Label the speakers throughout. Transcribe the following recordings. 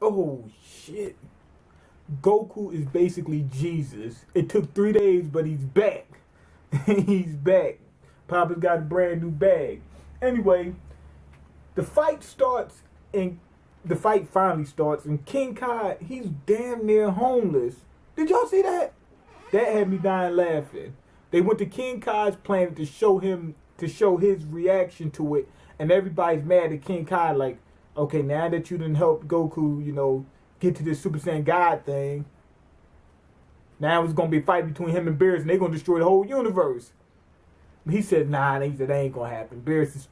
Speaker 1: Oh shit. Goku is basically Jesus. It took 3 days, but he's back. He's back. Papa's got a brand new bag. Anyway, the fight starts and the fight finally starts and King Kai, he's damn near homeless. Did y'all see that? That had me dying laughing. They went to King Kai's planet to show his reaction to it, and everybody's mad at King Kai like, okay, now that you didn't help Goku, get to this Super Saiyan God thing, now it's gonna be a fight between him and Beerus, and they're gonna destroy the whole universe. He said, nah, he said, that ain't gonna happen. Beerus is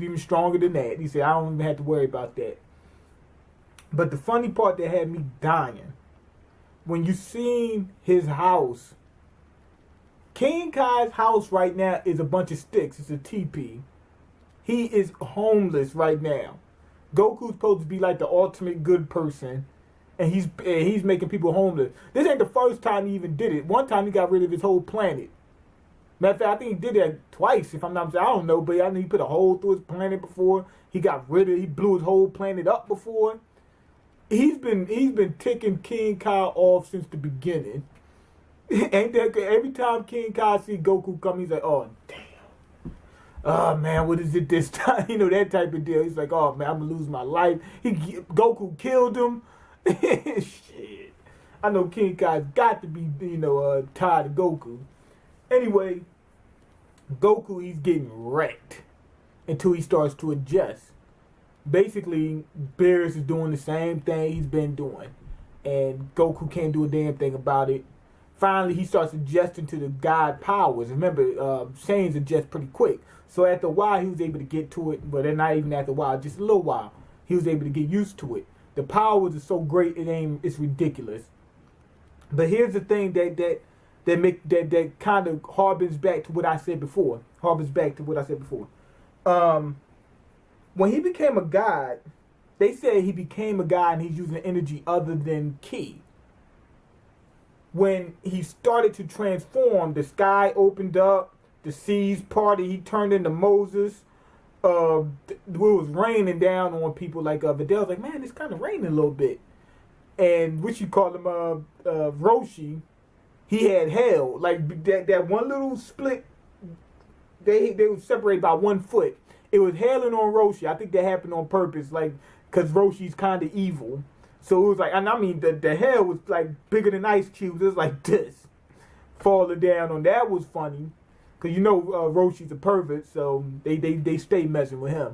Speaker 1: even stronger than that. He said, I don't even have to worry about that. But the funny part that had me dying, when you seen his house, King Kai's house right now is a bunch of sticks. It's a teepee. He is homeless right now. Goku's supposed to be like the ultimate good person, and he's making people homeless. This ain't the first time he even did it. One time he got rid of his whole planet. Matter of fact, I think he did that twice, if I'm not mistaken. I don't know, but I know he put a hole through his planet before. He blew his whole planet up before. He's been ticking King Kai off since the beginning. Ain't that good? Every time King Kai see Goku come, he's like, oh damn. Oh man, what is it this time? That type of deal. He's like, oh man, I'm gonna lose my life. Goku killed him. Shit. I know King Kai's got to be, tired of Goku. Anyway, Goku, he's getting wrecked until he starts to adjust. Basically, Beerus is doing the same thing he's been doing, and Goku can't do a damn thing about it. Finally, he starts adjusting to the God powers. Remember, Saiyans adjust pretty quick. So after a while, he was able to get to it, but not even after a while, just a little while. He was able to get used to it. The powers are so great, it's ridiculous. But here's the thing that kind of harbors back to what I said before. When he became a god, they said he became a god and he's using energy other than ki. When he started to transform, the sky opened up, the seas parted, he turned into Moses. It was raining down on people like Vidal's like, man, it's kind of raining a little bit. And what you call him, Roshi, he had hell. Like that one little split, they were separated by 1 foot. It was hailing on Roshi. I think that happened on purpose, like, because Roshi's kind of evil. So it was like, and I mean, the hail was like bigger than ice cubes. It was like this, falling down on. That was funny, because Roshi's a pervert, so they stay messing with him.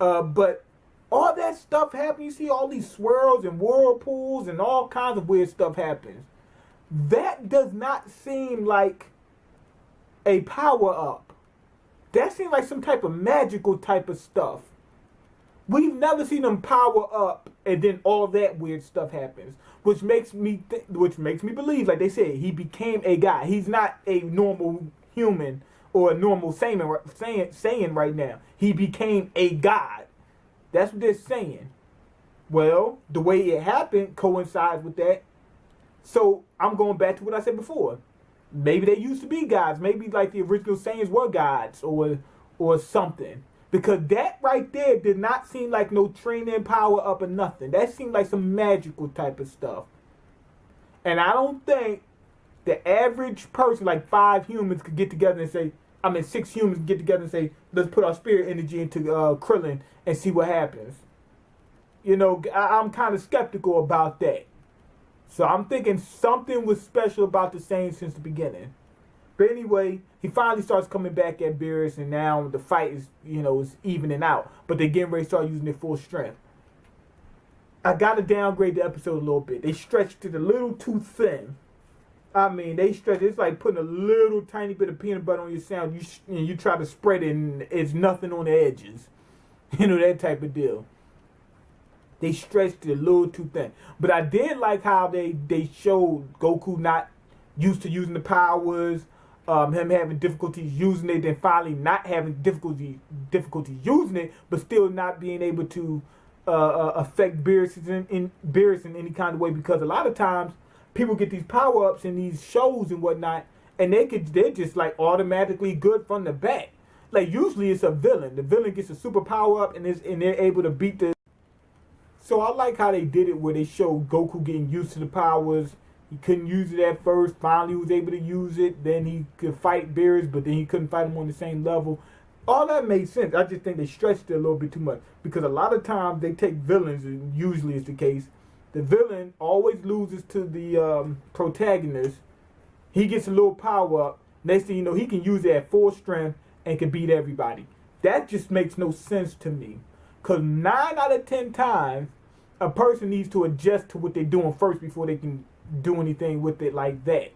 Speaker 1: But all that stuff happened. You see all these swirls and whirlpools and all kinds of weird stuff happens. That does not seem like a power up. That seems like some type of magical type of stuff. We've never seen them power up and then all that weird stuff happens, which makes me believe, like they said, he became a god. He's not a normal human or a normal Saiyan right now. He became a god. That's what they're saying. Well, the way it happened coincides with that. So I'm going back to what I said before. Maybe they used to be gods. Maybe like the original Saiyans were gods or something. Because that right there did not seem like no training power up or nothing. That seemed like some magical type of stuff. And I don't think the average person, like 5 humans, could get together and say, 6 humans could get together and say, let's put our spirit energy into Krillin and see what happens. I'm kind of skeptical about that. So I'm thinking something was special about the Saiyans since the beginning. But anyway, he finally starts coming back at Beerus, and now the fight is evening out. But they're getting ready to start using their full strength. I gotta downgrade the episode a little bit. They stretched it a little too thin. They stretch. It's like putting a little tiny bit of peanut butter on your sandwich. You try to spread it, and it's nothing on the edges. That type of deal. They stretched it a little too thin. But I did like how they showed Goku not used to using the powers, him having difficulties using it, then finally not having difficulty using it, but still not being able to affect Beerus in any kind of way. Because a lot of times people get these power-ups in these shows and whatnot, and they're just like automatically good from the back. Like usually it's a villain. The villain gets a super power-up and they're able to beat the So I like how they did it where they showed Goku getting used to the powers. He couldn't use it at first. Finally, he was able to use it. Then he could fight Beerus, but then he couldn't fight him on the same level. All that made sense. I just think they stretched it a little bit too much. Because a lot of times they take villains, and usually it's the case. The villain always loses to the protagonist. He gets a little power up. Next thing you know, he can use it at full strength and can beat everybody. That just makes no sense to me. Because 9 out of 10 times, a person needs to adjust to what they're doing first before they can do anything with it like that.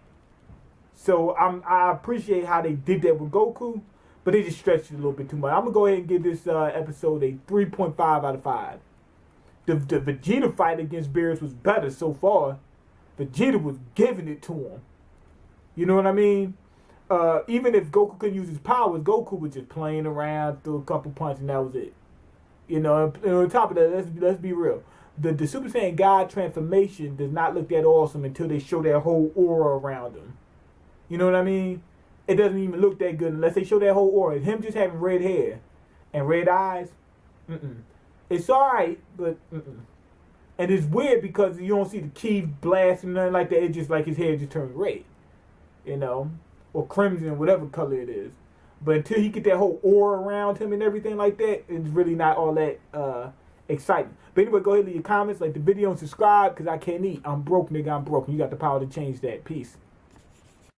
Speaker 1: So I appreciate how they did that with Goku, but they just stretched it a little bit too much. I'm going to go ahead and give this episode a 3.5 out of 5. The Vegeta fight against Beerus was better so far. Vegeta was giving it to him. You know what I mean? Even if Goku couldn't use his powers, Goku was just playing around, threw a couple punches, and that was it. You know, and on top of that, let's be real. The Super Saiyan God transformation does not look that awesome until they show that whole aura around him. You know what I mean? It doesn't even look that good unless they show that whole aura. Him just having red hair and red eyes, it's alright, but And it's weird because you don't see the key blast and nothing like that. It's just like his hair just turned red, you know, or crimson, whatever color it is. But until he get that whole aura around him and everything like that, it's really not all that exciting. But anyway, go ahead and leave your comments, like the video, and subscribe, because I can't eat. I'm broke, nigga. I'm broke. You got the power to change that. Peace.